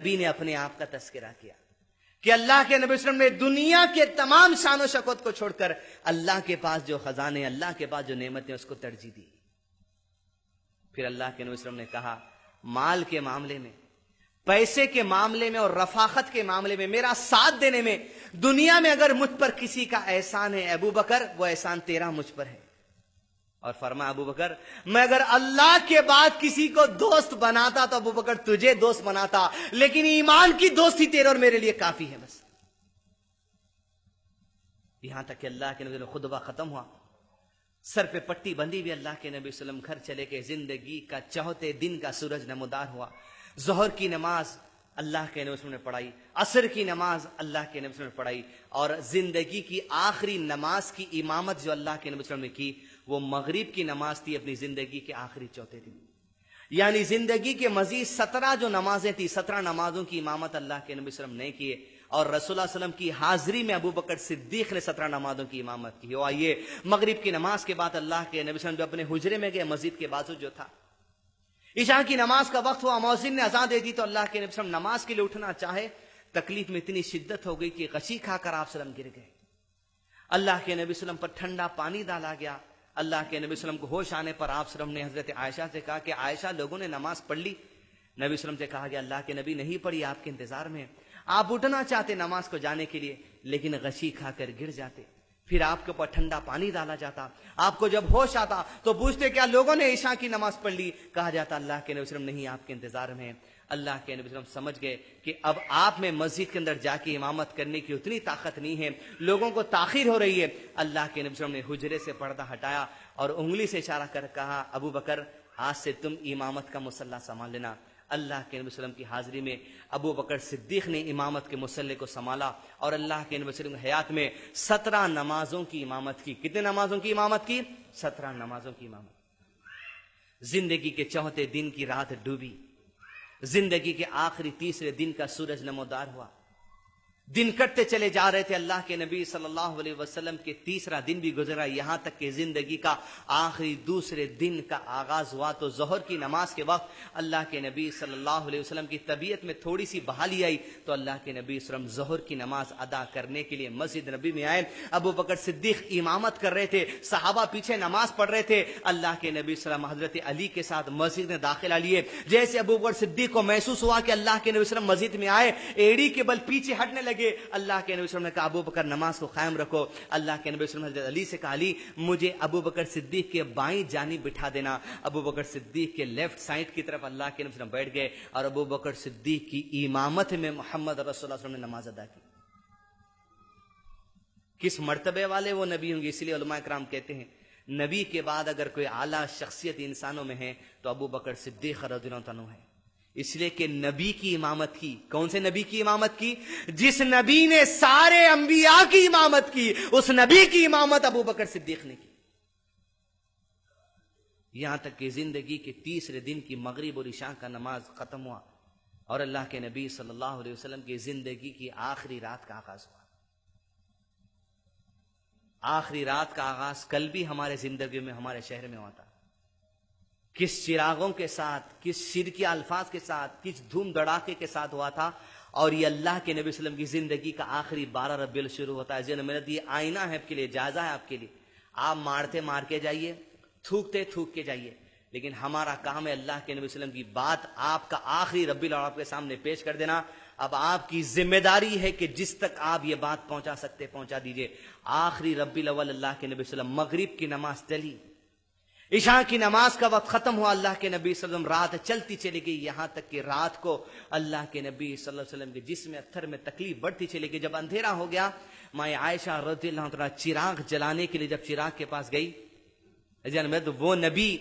نبی نے اپنے آپ کا تذکرہ کیا کہ اللہ کے نبی صلی اللہ علیہ وسلم نے دنیا کے تمام شان و شوکت کو چھوڑ کر اللہ کے پاس جو خزانے، اللہ کے پاس جو نعمتیں، اس کو ترجیح دی۔ پھر اللہ کے نبی صلی اللہ علیہ وسلم نے کہا مال کے معاملے میں، پیسے کے معاملے میں اور رفاقت کے معاملے میں، میرا ساتھ دینے میں، دنیا میں اگر مجھ پر کسی کا احسان ہے ابو بکر، وہ احسان تیرا مجھ پر ہے۔ اور فرمایا ابو بکر، میں اگر اللہ کے بعد کسی کو دوست بناتا تو ابو بکر تجھے دوست بناتا، لیکن ایمان کی دوستی تیرے اور میرے لیے کافی ہے بس۔ یہاں تک کہ اللہ کے نبی نے خطبہ ختم ہوا، سر پہ پٹی بندھی بھی اللہ کے نبی صلی اللہ علیہ وسلم گھر چلے گئے۔ زندگی کا چوتھے دن کا سورج نمودار ہوا۔ ظہر کی نماز اللہ کے نبی صلی اللہ علیہ وسلم نے پڑھائی، عصر کی نماز اللہ کے نبی صلی اللہ علیہ وسلم نے پڑھائی، اور زندگی کی آخری نماز کی امامت جو اللہ کے نبی صلی اللہ علیہ وسلم نے کی وہ مغرب کی نماز تھی، اپنی زندگی کے آخری چوتھے دن۔ یعنی زندگی کے مزید 17 جو نمازیں تھی، 17 نمازوں کی امامت اللہ کے نبی صلی اللہ علیہ وسلم نے کیے، اور رسول اللہ صلی اللہ علیہ وسلم کی حاضری میں ابو بکر صدیق نے 17 نمازوں کی امامت کی۔ آئیے مغرب کی نماز کے بعد اللہ کے نبی صلی اللہ علیہ وسلم جو اپنے حجرے میں گئے، مسجد کے بازو جو تھا، عشاء کی نماز کا وقت ہوا، مؤذن نے اذان دے دی تو اللہ کے نبی صلی اللہ علیہ وسلم نماز کے لیے اٹھنا چاہے، تکلیف میں اتنی شدت ہو گئی کہ غشی کھا کر آپ صلی اللہ علیہ وسلم گر گئے۔ اللہ کے نبی صلی اللہ علیہ وسلم پر ٹھنڈا پانی ڈالا گیا۔ اللہ کے نبی صلی اللہ علیہ وسلم کو ہوش آنے پر آپ صلی اللہ علیہ وسلم نے حضرت عائشہ سے کہا کہ عائشہ، لوگوں نے نماز پڑھ لی۔ نبی صلی اللہ علیہ وسلم سے کہا کہ اللہ کے نبی نہیں پڑھی، آپ کے انتظار میں، آپ اٹھنا چاہتے نماز کو جانے کے لیے لیکن غشی کھا کر گر جاتے، پھر آپ کے اوپر ٹھنڈا پانی ڈالا جاتا، آپ کو جب ہوش آتا تو پوچھتے کیا لوگوں نے عشاء کی نماز پڑھ لی؟ کہا جاتا اللہ کے نبی صلی اللہ علیہ وسلم نہیں، آپ کے انتظار میں۔ اللہ کے نبی صلی اللہ علیہ وسلم سمجھ گئے کہ اب آپ میں مسجد کے اندر جا کے امامت کرنے کی اتنی طاقت نہیں ہے، لوگوں کو تاخیر ہو رہی ہے۔ اللہ کے نبی صلی اللہ علیہ وسلم نے حجرے سے پردہ ہٹایا اور انگلی سے اشارہ کر کہا ابو بکر، آج سے تم امامت کا مصلی سنبھال لینا۔ اللہ کے نبی صلی اللہ علیہ وسلم کی حاضری میں ابو بکر صدیق نے امامت کے مصلی کو سنبھالا، اور اللہ کے نبی صلی اللہ علیہ وسلم حیات میں 17 نمازوں کی امامت کی۔ کتنے نمازوں کی امامت کی؟ 17 نمازوں کی امامت۔ زندگی کے چوتھے دن کی رات ڈوبی، زندگی کے آخری تیسرے دن کا سورج نمودار ہوا، دن کٹتے چلے جا رہے تھے۔ اللہ کے نبی صلی اللہ علیہ وسلم کے تیسرا دن بھی گزرا، یہاں تک کہ زندگی کا آخری دوسرے دن کا آغاز ہوا تو ظہر کی نماز کے وقت اللہ کے نبی صلی اللہ علیہ وسلم کی طبیعت میں تھوڑی سی بحالی آئی تو اللہ کے نبی صلی اللہ علیہ وسلم ظہر کی نماز ادا کرنے کے لیے مسجد نبی میں آئے۔ ابو بکر صدیق امامت کر رہے تھے، صحابہ پیچھے نماز پڑھ رہے تھے۔ اللہ کے نبی صلی اللہ علیہ وسلم حضرت علی کے ساتھ مسجد میں داخلہ لیے۔ جیسے ابو بکر صدیق کو محسوس ہوا کہ اللہ کے نبی صلی اللہ علیہ وسلم مسجد میں آئے، ایڑی کے بل پیچھے ہٹنے لگے۔ اللہ کے نبی صلی اللہ علیہ وسلم نے کہا ابو بکر نماز کو قائم رکھو۔ اللہ کے نبی صلی اللہ علیہ وسلم حضرت علی سے کہا علی مجھے ابو بکر صدیق کے بائیں جانب بٹھا دینا۔ ابو بکر صدیق کے لیفٹ سائڈ کی طرف اللہ کے نبی صلی اللہ علیہ وسلم بیٹھ گئے، اور ابو بکر صدیق کی امامت میں محمد رسول اللہ صلی اللہ علیہ وسلم نے نماز ادا کی۔ کس مرتبے والے وہ نبی ہوں گے؟ اس لیے علماء کرام کہتے ہیں نبی کے بعد اگر کوئی اعلیٰ شخصیت انسانوں میں ہے تو ابو بکر صدیق رضی اللہ عنہ ہے، اس لیے کہ نبی کی امامت کی۔ کون سے نبی کی امامت کی؟ جس نبی نے سارے انبیاء کی امامت کی، اس نبی کی امامت ابو بکر صدیق نے کی۔ یہاں تک کہ زندگی کے تیسرے دن کی مغرب اور عشاء کا نماز ختم ہوا اور اللہ کے نبی صلی اللہ علیہ وسلم کی زندگی کی آخری رات کا آغاز ہوا۔ آخری رات کا آغاز کل بھی ہمارے زندگی میں، ہمارے شہر میں ہوا تھا۔ کس چراغوں کے ساتھ، کس شرکی الفاظ کے ساتھ، کس دھوم دھڑاکے کے ساتھ ہوا تھا، اور یہ اللہ کے نبی صلی اللہ علیہ وسلم کی زندگی کا آخری 12 ربیع الاول شروع ہوتا ہے۔ ذہن میں یہ آئینہ ہے آپ کے لیے، جائزہ ہے آپ کے لیے۔ آپ مارتے مار کے جائیے، تھوکتے تھوک کے جائیے، لیکن ہمارا کام ہے اللہ کے نبی صلی اللہ علیہ وسلم کی بات آپ کا آخری ربیع الاول آپ کے سامنے پیش کر دینا۔ اب آپ کی ذمہ داری ہے کہ جس تک آپ یہ بات پہنچا سکتے پہنچا دیجئے۔ آخری ربیع الاول اللہ کے نبی صلی اللہ علیہ وسلم مغرب کی نماز ٹلی، عشاء کی نماز کا وقت ختم ہوا، اللہ کے نبی صلی اللہ علیہ وسلم رات چلتی چلی گئی، یہاں تک کہ رات کو اللہ کے نبی صلی اللہ علیہ وسلم کے جسم اتھر میں تکلیف بڑھتی چلی گئی۔ جب اندھیرا ہو گیا، ماں عائشہ رضی اللہ عنہا چراغ جلانے کے لیے جب چراغ کے پاس گئی، تو وہ نبی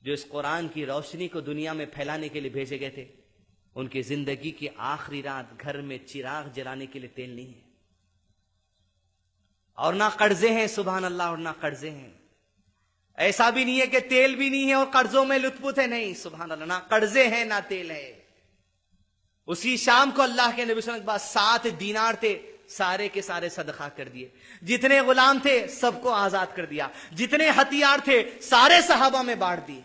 جو اس قرآن کی روشنی کو دنیا میں پھیلانے کے لیے بھیجے گئے تھے، ان کی زندگی کی آخری رات گھر میں چراغ جلانے کے لیے تیل نہیں ہے، اور نہ قرضے ہیں، سبحان اللہ، اور نہ قرضے ہیں۔ ایسا بھی نہیں ہے کہ تیل بھی نہیں ہے اور قرضوں میں لطف ہے، نہیں، سبحان اللہ، نہ قرضے ہیں نہ تیل ہے۔ اسی شام کو اللہ کے نبی صلی اللہ علیہ وسلم کے پاس 7 دینار تھے، سارے کے سارے صدقہ کر دیے۔ جتنے غلام تھے سب کو آزاد کر دیا، جتنے ہتھیار تھے سارے صحابہ میں بانٹ دیے۔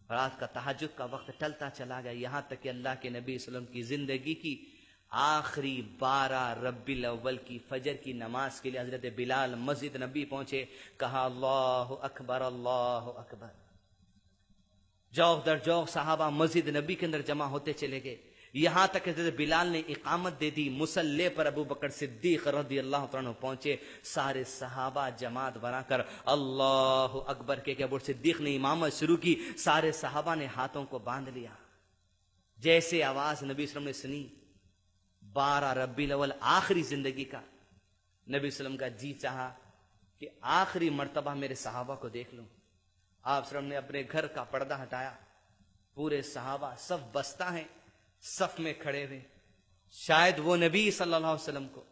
رات کا تہجد کا وقت ٹلتا چلا گیا، یہاں تک کہ اللہ کے نبی صلی اللہ علیہ وسلم کی زندگی کی آخری 12 ربیع الاول کی فجر کی نماز کے لیے حضرت بلال مسجد نبی پہنچے، کہا اللہ اکبر اللہ اکبر۔ جوق در جوق صحابہ مسجد نبی کے اندر جمع ہوتے چلے گئے، یہاں تک کہ حضرت بلال نے اقامت دے دی، مصلی پر ابو بکر صدیق رضی اللہ عنہ پہنچے، سارے صحابہ جماعت بنا کر اللہ اکبر کہ ابو صدیق نے امامت شروع کی، سارے صحابہ نے ہاتھوں کو باندھ لیا۔ جیسے آواز نبی صلی اللہ علیہ وسلم نے سنی 12 ربیع الاول آخری زندگی کا، نبی صلی اللہ علیہ وسلم کا جی چاہا کہ آخری مرتبہ میرے صحابہ کو دیکھ لوں۔ آپ صلی اللہ علیہ وسلم نے اپنے گھر کا پردہ ہٹایا، پورے صحابہ صف بستہ ہیں، صف میں کھڑے ہوئے۔ شاید وہ نبی صلی اللہ علیہ وسلم کو،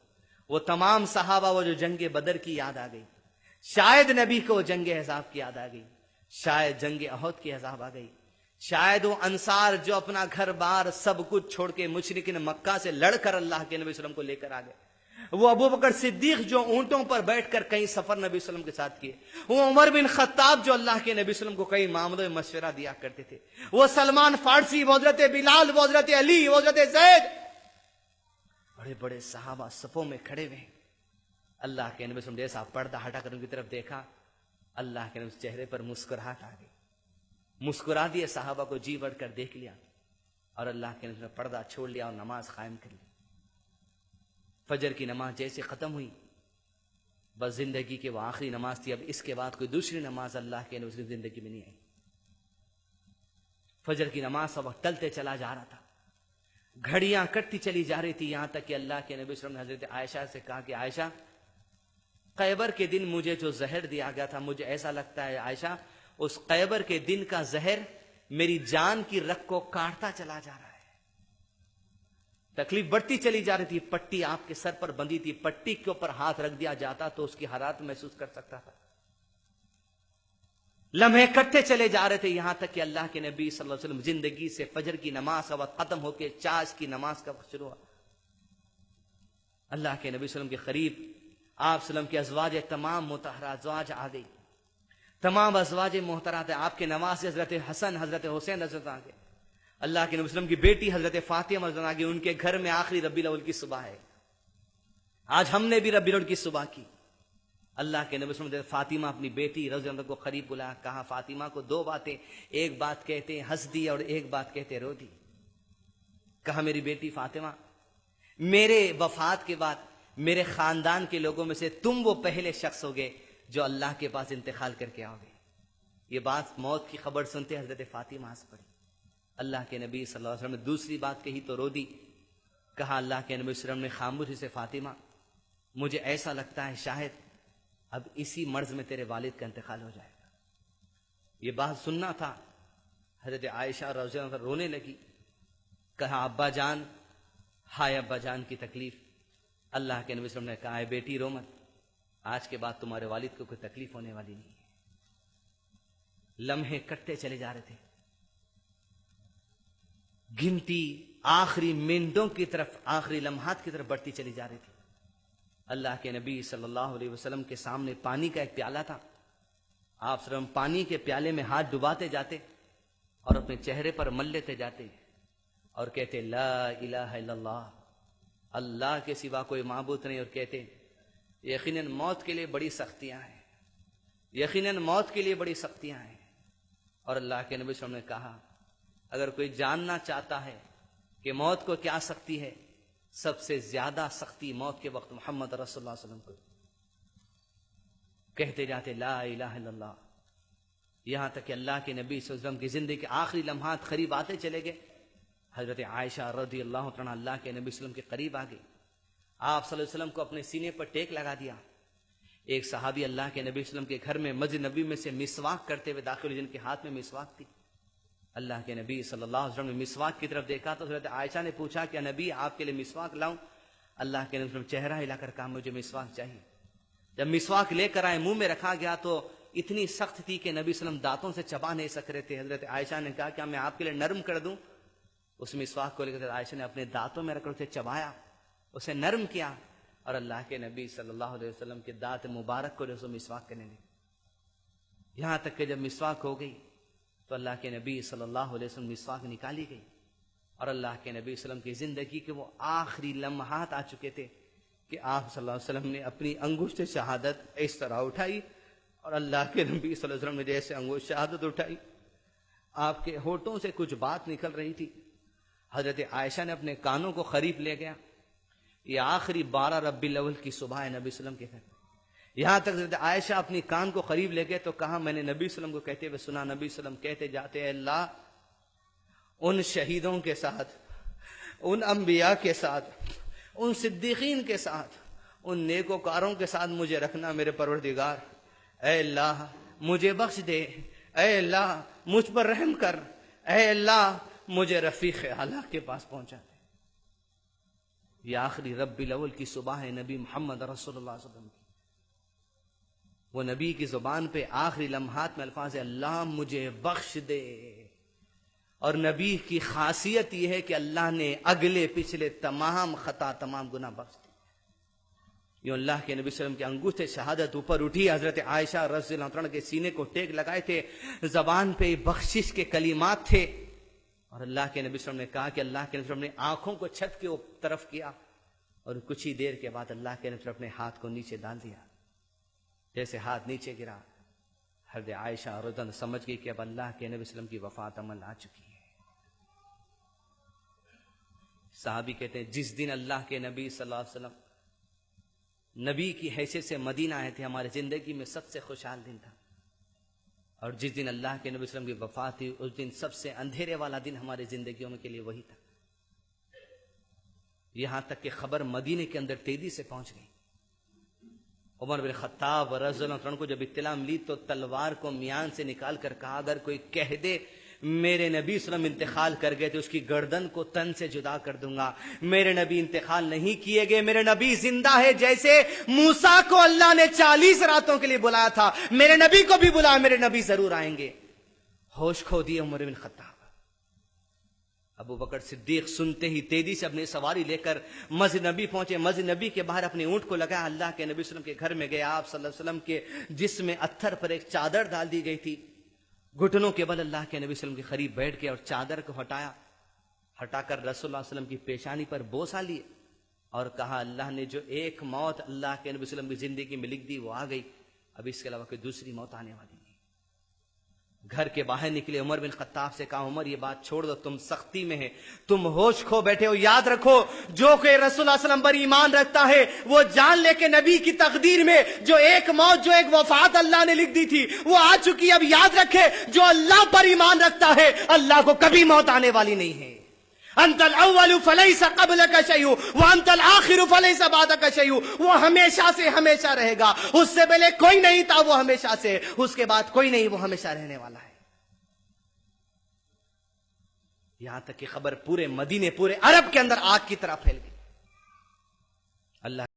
وہ تمام صحابہ، وہ جو جنگ بدر کی یاد آ گئی، شاید نبی کو جنگ احزاب کی یاد آ گئی، شاید جنگ احد کی عذاب آ گئی، شاید وہ انصار جو اپنا گھر بار سب کچھ چھوڑ کے مشرکین مکہ سے لڑ کر اللہ کے نبی صلی اللہ علیہ وسلم کو لے کر آ گئے، وہ ابو بکر صدیق جو اونٹوں پر بیٹھ کر کئی سفر نبی صلی اللہ علیہ وسلم کے ساتھ کیے، وہ عمر بن خطاب جو اللہ کے نبی صلی اللہ علیہ وسلم کو کئی معاملوں میں مشورہ دیا کرتے تھے، وہ سلمان فارسی، وہ حضرت بلال، وہ حضرت علی، وہ حضرت زید، بڑے بڑے صحابہ صفوں میں کھڑے ہوئے۔ اللہ کے نبی صلی اللہ علیہ وسلم جیسا پردہ ہٹا کر ان کی طرف دیکھا، اللہ کے نبی چہرے پر مسکراہٹ آ گئی، مسکرا دیے، صحابہ کو جی بڑھ کر دیکھ لیا، اور اللہ کے نبی نے پردہ چھوڑ لیا اور نماز قائم کر لی۔ فجر کی نماز جیسے ختم ہوئی، بس زندگی کی وہ آخری نماز تھی، اب اس کے بعد کوئی دوسری نماز اللہ کے نبی کی زندگی میں نہیں آئی۔ فجر کی نماز کا وقت ٹلتے چلا جا رہا تھا، گھڑیاں کٹتی چلی جا رہی تھی، یہاں تک کہ اللہ کے نبی صلی اللہ علیہ وسلم نے حضرت عائشہ سے کہا کہ عائشہ، خیبر کے دن مجھے جو زہر دیا گیا تھا، مجھے ایسا لگتا ہے عائشہ اس خیبر کے دن کا زہر میری جان کی رگ کو کاٹتا چلا جا رہا ہے۔ تکلیف بڑھتی چلی جا رہی تھی، پٹی آپ کے سر پر بندھی تھی، پٹی کے اوپر ہاتھ رکھ دیا جاتا تو اس کی حرارت محسوس کر سکتا تھا۔ لمحے کٹتے چلے جا رہے تھے، یہاں تک کہ اللہ کے نبی صلی اللہ علیہ وسلم زندگی سے فجر کی نماز کا وقت ختم ہو کے چاش کی نماز کا وقت شروع ہوا۔ اللہ کے نبی صلی اللہ علیہ وسلم کے قریب آپ صلی اللہ علیہ وسلم کی ازواج تمام مطہرہ ازواج آ گئی، تمام ازواج محترمات، آپ کے نواز سے حضرت حسن، حضرت حسین حضرت آ گئے، اللہ کے نبی صلی اللہ علیہ وسلم کی بیٹی حضرت فاطمہ حضرت آ گئی، ان کے گھر میں آخری ربیع الاول کی صبح ہے۔ آج ہم نے بھی ربیع الاول کی صبح کی۔ اللہ کے نبی صلی اللہ علیہ وسلم فاطمہ اپنی بیٹی رضی اللہ عنہ کو قریب بلایا، کہا فاطمہ کو 2 باتیں، ایک بات کہتے ہنس دی اور ایک بات کہتے رو دی۔ کہا میری بیٹی فاطمہ، میرے وفات کے بعد میرے خاندان کے لوگوں میں سے تم وہ پہلے شخص ہوگے جو اللہ کے پاس انتقال کر کے آؤ گے۔ یہ بات موت کی خبر سنتے حضرت فاطمہ ہنس پڑی۔ اللہ کے نبی صلی اللہ علیہ وسلم نے دوسری بات کہی تو رو دی۔ کہا اللہ کے نبی صلی اللہ علیہ وسلم نے خاموشی سے، فاطمہ مجھے ایسا لگتا ہے شاید اب اسی مرض میں تیرے والد کا انتقال ہو جائے گا۔ یہ بات سننا تھا، حضرت عائشہ رضی اللہ عنہا رونے لگی۔ کہا ابا جان، ہائے ابا جان کی تکلیف۔ اللہ کے نبی صلی اللہ علیہ وسلم نے کہا اے بیٹی رو مت، آج کے بعد تمہارے والد کو کوئی تکلیف ہونے والی نہیں ہے۔ لمحے کٹتے چلے جا رہے تھے، گنتی آخری منٹوں کی طرف، آخری لمحات کی طرف بڑھتی چلی جا رہی تھی۔ اللہ کے نبی صلی اللہ علیہ وسلم کے سامنے پانی کا ایک پیالہ تھا، آپ صلی اللہ علیہ وسلم پانی کے پیالے میں ہاتھ ڈباتے جاتے اور اپنے چہرے پر مل لیتے جاتے اور کہتے لا الہ الا اللہ، اللہ کے سوا کوئی معبود نہیں، اور کہتے یقیناً موت کے لیے بڑی سختیاں ہیں، یقیناً موت کے لیے بڑی سختیاں ہیں۔ اور اللہ کے نبی صلی اللہ علیہ وسلم نے کہا اگر کوئی جاننا چاہتا ہے کہ موت کو کیا سختی ہے، سب سے زیادہ سختی موت کے وقت محمد رسول اللہ صلی اللہ علیہ وسلم کو کہتے جاتے لا الہ الا اللہ، یہاں تک کہ اللہ کے نبی صلی اللہ علیہ وسلم کی زندگی کے آخری لمحات قریب آتے چلے گئے۔ حضرت عائشہ رضی اللہ عنہا اللہ کے نبی صلی اللہ علیہ وسلم کے قریب آ گئی، آپ صلی اللہ علیہ وسلم کو اپنے سینے پر ٹیک لگا دیا۔ ایک صحابی اللہ کے نبی صلی اللہ علیہ وسلم کے گھر میں مسجد نبی میں سے مسواک کرتے ہوئے داخل ہوئے، جن کے ہاتھ میں مسواک تھی۔ اللہ کے نبی صلی اللہ علیہ وسلم نے مسواک کی طرف دیکھا تو حضرت عائشہ نے پوچھا کہ نبی آپ کے لیے مسواک لاؤں؟ اللہ کے نبی صلی اللہ علیہ وسلم چہرہ ہلا کر کہا مجھے مسواک چاہیے۔ جب مسواک لے کر آئے، منہ میں رکھا گیا تو اتنی سخت تھی کہ نبی صلی اللہ علیہ وسلم دانتوں سے چبا نہیں سک رہے تھے۔ حضرت عائشہ نے کہا کیا میں آپ کے لیے نرم کر دوں؟ اس مسواک کو لے کر حضرت عائشہ نے اپنے دانتوں میں رکھ کر اسے چبایا، اسے نرم کیا، اور اللہ کے نبی صلی اللہ علیہ وسلم کے دانت مبارک کو جو مسواک کرنے لگے۔ یہاں تک کہ جب مسواک ہو گئی تو اللہ کے نبی صلی اللہ علیہ وسلم مسواک نکالی گئی اور اللہ کے نبی صلی اللہ علیہ وسلم کی زندگی کے وہ آخری لمحات آ چکے تھے کہ آپ صلی اللہ علیہ وسلم نے اپنی انگشت شہادت اس طرح اٹھائی اور اللہ کے نبی صلی اللہ علیہ وسلم نے جیسے انگشت شہادت اٹھائی آپ کے ہونٹوں سے کچھ بات نکل رہی تھی. حضرت عائشہ نے اپنے کانوں کو قریب لے گیا. یہ آخری 12 ربیع الاول کی صبح ہے نبی صلی اللہ علیہ وسلم کے گھر. یہاں تک حضرت عائشہ اپنی کان کو قریب لے گئے تو کہا میں نے نبی صلی اللہ علیہ وسلم کو کہتے ہوئے سنا. نبی صلی اللہ علیہ وسلم کہتے جاتے ہیں اللہ ان شہیدوں کے ساتھ, ان انبیاء کے ساتھ, ان صدیقین کے ساتھ, ان نیکوکاروں کے ساتھ مجھے رکھنا میرے پروردگار. اے اللہ مجھے بخش دے, اے اللہ مجھ پر رحم کر, اے اللہ مجھے رفیق اعلیٰ کے پاس پہنچا دے. یہ آخری ربیع الاول کی صبح ہے نبی محمد رسول اللہ صلی اللہ علیہ وسلم کی. وہ نبی کی زبان پہ آخری لمحات میں الفاظ ہے اللہ مجھے بخش دے. اور نبی کی خاصیت یہ ہے کہ اللہ نے اگلے پچھلے تمام خطا تمام گناہ بخش دی. یوں اللہ کے نبی صلی اللہ علیہ وسلم کی انگشت شہادت اوپر اٹھی. حضرت عائشہ رضی اللہ عنہ کے سینے کو ٹیک لگائے تھے, زبان پہ بخشش کے کلمات تھے. اور اللہ کے نبی صلی اللہ علیہ وسلم نے کہا کہ اللہ کے نبی صلی اللہ علیہ وسلم نے آنکھوں کو چھت کے طرف کیا اور کچھ ہی دیر کے بعد اللہ کے نبی صلی اللہ علیہ وسلم نے ہاتھ کو نیچے ڈال دیا. جیسے ہاتھ نیچے گرا حضرت عائشہ رضی اللہ عنہ سمجھ گئی کہ اب اللہ کے نبی صلی اللہ علیہ وسلم کی وفات عمل آ چکی ہے. صحابی کہتے ہیں جس دن اللہ کے نبی صلی اللہ علیہ وسلم نبی کی حیثیت سے مدینہ آئے تھے ہماری زندگی میں سب سے خوشحال دن تھا. اور جس دن اللہ کے نبی صلی اللہ علیہ وسلم کی وفات تھی اس دن سب سے اندھیرے والا دن ہماری زندگیوں میں کے لیے وہی تھا. یہاں تک کہ خبر مدینے کے اندر تیزی سے پہنچ گئی. عمر بن خطاب رضی اللہ عنہ کو جب اطلاع ملی تو تلوار کو میان سے نکال کر کہا اگر کوئی کہہ دے میرے نبی صلی اللہ علیہ وسلم انتقال کر گئے تو اس کی گردن کو تن سے جدا کر دوں گا. میرے نبی انتقال نہیں کیے گئے, میرے نبی زندہ ہے. جیسے موسیٰ کو اللہ نے 40 راتوں کے لیے بلایا تھا میرے نبی کو بھی بلایا, میرے نبی ضرور آئیں گے. ہوش کھو دیے عمر بن خطاب. ابو بکر صدیق سنتے ہی تیزی سے اپنی سواری لے کر مسجد نبی پہنچے. مسجد نبی کے باہر اپنے اونٹ کو لگایا, اللہ کے نبی صلی اللہ علیہ وسلم کے گھر میں گئے. آپ صلی اللہ علیہ وسلم کے جسم میں اتھر پر ایک چادر ڈال دی گئی تھی. گھٹنوں کے بل اللہ کے نبی صلی اللہ علیہ وسلم کے قریب بیٹھ کے اور چادر کو ہٹا کر رسول اللہ علیہ وسلم کی پیشانی پر بوسہ لیے اور کہا اللہ نے جو ایک موت اللہ کے نبی صلی اللہ علیہ وسلم کی زندگی میں لکھ دی وہ آ گئی, اب اس کے علاوہ کوئی دوسری موت آنے والی نہیں. گھر کے باہر نکلے, عمر بن خطاب سے کہا عمر یہ بات چھوڑ دو, تم سختی میں ہے, تم ہوش کھو بیٹھے ہو. یاد رکھو جو کہ رسول اللہ صلی اللہ علیہ وسلم پر ایمان رکھتا ہے وہ جان لے کے نبی کی تقدیر میں جو ایک موت جو ایک وفات اللہ نے لکھ دی تھی وہ آ چکی. اب یاد رکھے جو اللہ پر ایمان رکھتا ہے اللہ کو کبھی موت آنے والی نہیں ہے. انت الاول فلیس قبلک شیء وانت الآخر فلیس بعدک شیء. وہ ہمیشہ سے ہمیشہ رہے گا, اس سے پہلے کوئی نہیں تھا وہ ہمیشہ سے, اس کے بعد کوئی نہیں وہ ہمیشہ رہنے والا ہے. یہاں تک کہ خبر پورے مدینے پورے عرب کے اندر آگ کی طرح پھیل گئی. اللہ